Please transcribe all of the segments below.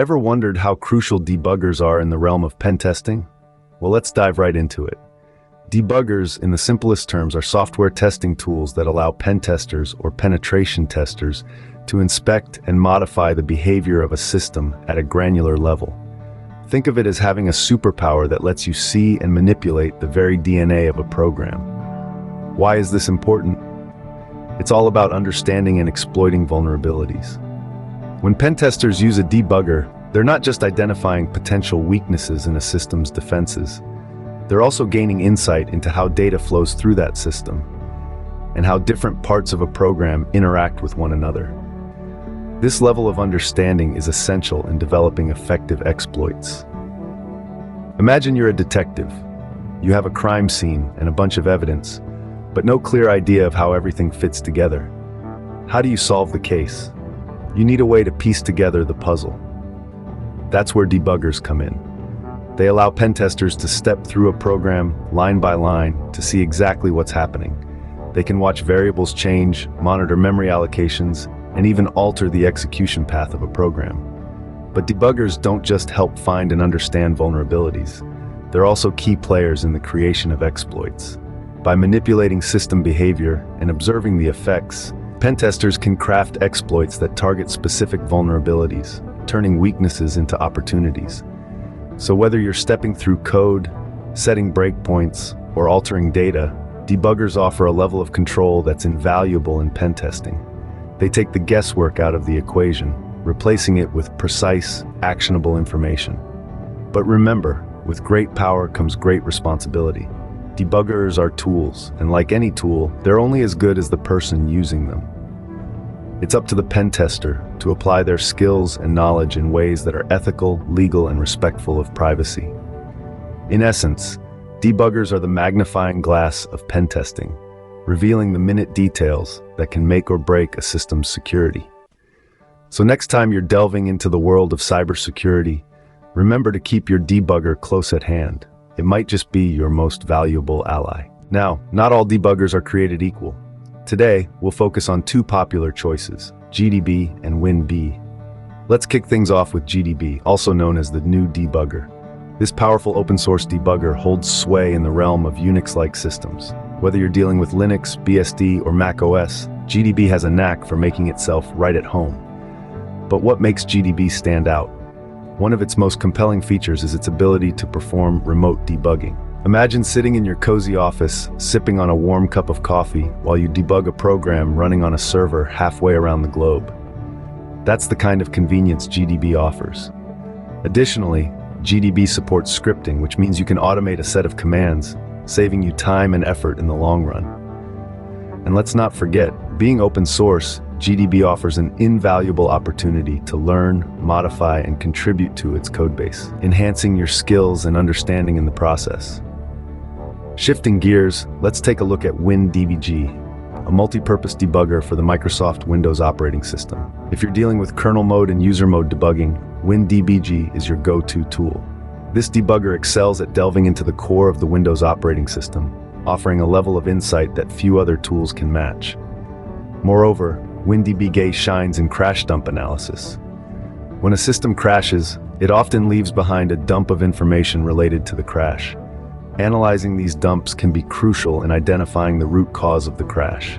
Ever wondered how crucial debuggers are in the realm of pen testing? Well, let's dive right into it. Debuggers, in the simplest terms, are software testing tools that allow pen testers or penetration testers to inspect and modify the behavior of a system at a granular level. Think of it as having a superpower that lets you see and manipulate the very DNA of a program. Why is this important? It's all about understanding and exploiting vulnerabilities. When pen testers use a debugger, they're not just identifying potential weaknesses in a system's defenses. They're also gaining insight into how data flows through that system and how different parts of a program interact with one another. This level of understanding is essential in developing effective exploits. Imagine you're a detective. You have a crime scene and a bunch of evidence, but no clear idea of how everything fits together. How do you solve the case? You need a way to piece together the puzzle. That's where debuggers come in. They allow pen testers to step through a program line by line to see exactly what's happening. They can watch variables change, monitor memory allocations, and even alter the execution path of a program. But debuggers don't just help find and understand vulnerabilities. They're also key players in the creation of exploits. By manipulating system behavior and observing the effects, pen testers can craft exploits that target specific vulnerabilities, turning weaknesses into opportunities. So whether you're stepping through code, setting breakpoints, or altering data, debuggers offer a level of control that's invaluable in pen testing. They take the guesswork out of the equation, replacing it with precise, actionable information. But remember, with great power comes great responsibility. Debuggers are tools, and like any tool, they're only as good as the person using them. It's up to the pen tester to apply their skills and knowledge in ways that are ethical, legal, and respectful of privacy. In essence, debuggers are the magnifying glass of pen testing, revealing the minute details that can make or break a system's security. So next time you're delving into the world of cybersecurity, remember to keep your debugger close at hand. It might just be your most valuable ally. Now, not all debuggers are created equal. Today, we'll focus on two popular choices, GDB and WinDbg. Let's kick things off with GDB, also known as the new debugger. This powerful open-source debugger holds sway in the realm of Unix-like systems. Whether you're dealing with Linux, BSD, or Mac OS, GDB has a knack for making itself right at home. But what makes GDB stand out? One of its most compelling features is its ability to perform remote debugging. Imagine sitting in your cozy office, sipping on a warm cup of coffee while you debug a program running on a server halfway around the globe. That's the kind of convenience GDB offers. Additionally, GDB supports scripting, which means you can automate a set of commands, saving you time and effort in the long run. And let's not forget, being open source, GDB offers an invaluable opportunity to learn, modify, and contribute to its codebase, enhancing your skills and understanding in the process. Shifting gears, let's take a look at WinDbg, a multi-purpose debugger for the Microsoft Windows operating system. If you're dealing with kernel mode and user mode debugging, WinDbg is your go-to tool. This debugger excels at delving into the core of the Windows operating system, offering a level of insight that few other tools can match. Moreover, WinDbg shines in crash dump analysis. When a system crashes, it often leaves behind a dump of information related to the crash. Analyzing these dumps can be crucial in identifying the root cause of the crash.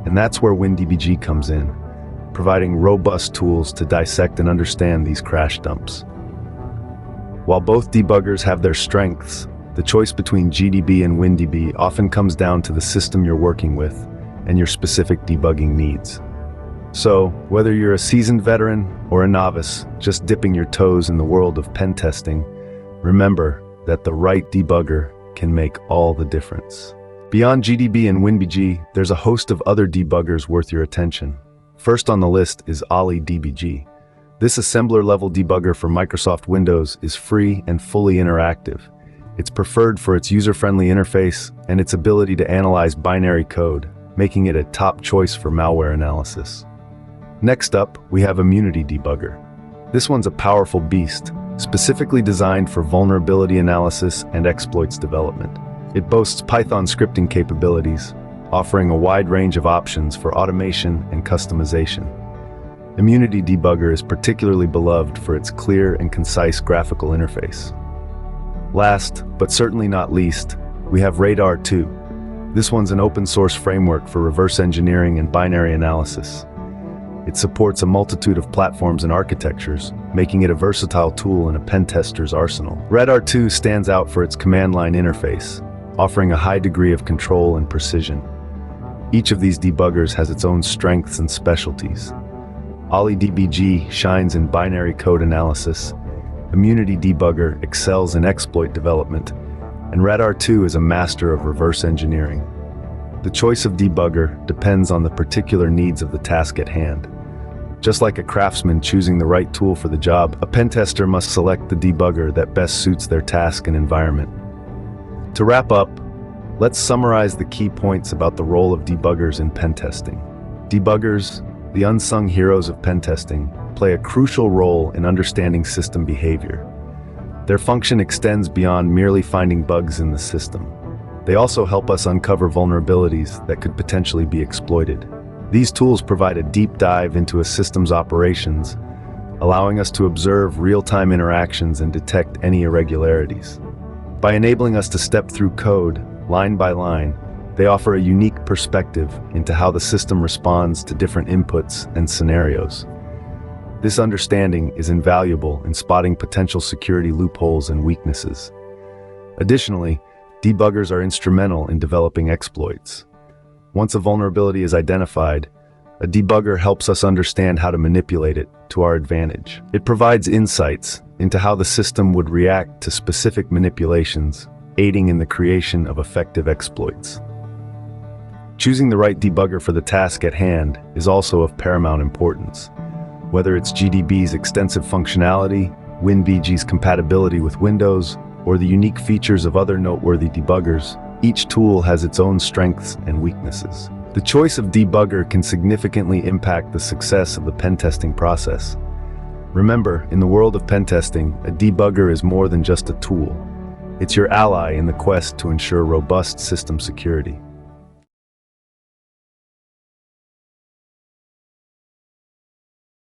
And that's where WinDbg comes in, providing robust tools to dissect and understand these crash dumps. While both debuggers have their strengths, the choice between GDB and WinDbg often comes down to the system you're working with and your specific debugging needs. So, whether you're a seasoned veteran or a novice just dipping your toes in the world of pen testing, remember that the right debugger can make all the difference. Beyond GDB and WinDbg, there's a host of other debuggers worth your attention. First on the list is OllyDbg. This assembler-level debugger for Microsoft Windows is free and fully interactive. It's preferred for its user-friendly interface and its ability to analyze binary code, making it a top choice for malware analysis. Next up, we have Immunity Debugger. This one's a powerful beast, specifically designed for vulnerability analysis and exploits development. It boasts Python scripting capabilities, offering a wide range of options for automation and customization. Immunity Debugger is particularly beloved for its clear and concise graphical interface. Last, but certainly not least, we have Radar 2. This one's an open-source framework for reverse engineering and binary analysis. It supports a multitude of platforms and architectures, making it a versatile tool in a pen tester's arsenal. Radar 2 stands out for its command line interface, offering a high degree of control and precision. Each of these debuggers has its own strengths and specialties. WinDbg shines in binary code analysis, Immunity Debugger excels in exploit development, and Radar 2 is a master of reverse engineering. The choice of debugger depends on the particular needs of the task at hand. Just like a craftsman choosing the right tool for the job, a pen tester must select the debugger that best suits their task and environment. To wrap up, let's summarize the key points about the role of debuggers in pen testing. Debuggers, the unsung heroes of pen testing, play a crucial role in understanding system behavior. Their function extends beyond merely finding bugs in the system. They also help us uncover vulnerabilities that could potentially be exploited. These tools provide a deep dive into a system's operations, allowing us to observe real-time interactions and detect any irregularities. By enabling us to step through code, line by line, they offer a unique perspective into how the system responds to different inputs and scenarios. This understanding is invaluable in spotting potential security loopholes and weaknesses. Additionally, debuggers are instrumental in developing exploits. Once a vulnerability is identified, a debugger helps us understand how to manipulate it to our advantage. It provides insights into how the system would react to specific manipulations, aiding in the creation of effective exploits. Choosing the right debugger for the task at hand is also of paramount importance. Whether it's GDB's extensive functionality, WinDbg's compatibility with Windows, or the unique features of other noteworthy debuggers, each tool has its own strengths and weaknesses. The choice of debugger can significantly impact the success of the pen testing process. Remember, in the world of pen testing, a debugger is more than just a tool. It's your ally in the quest to ensure robust system security.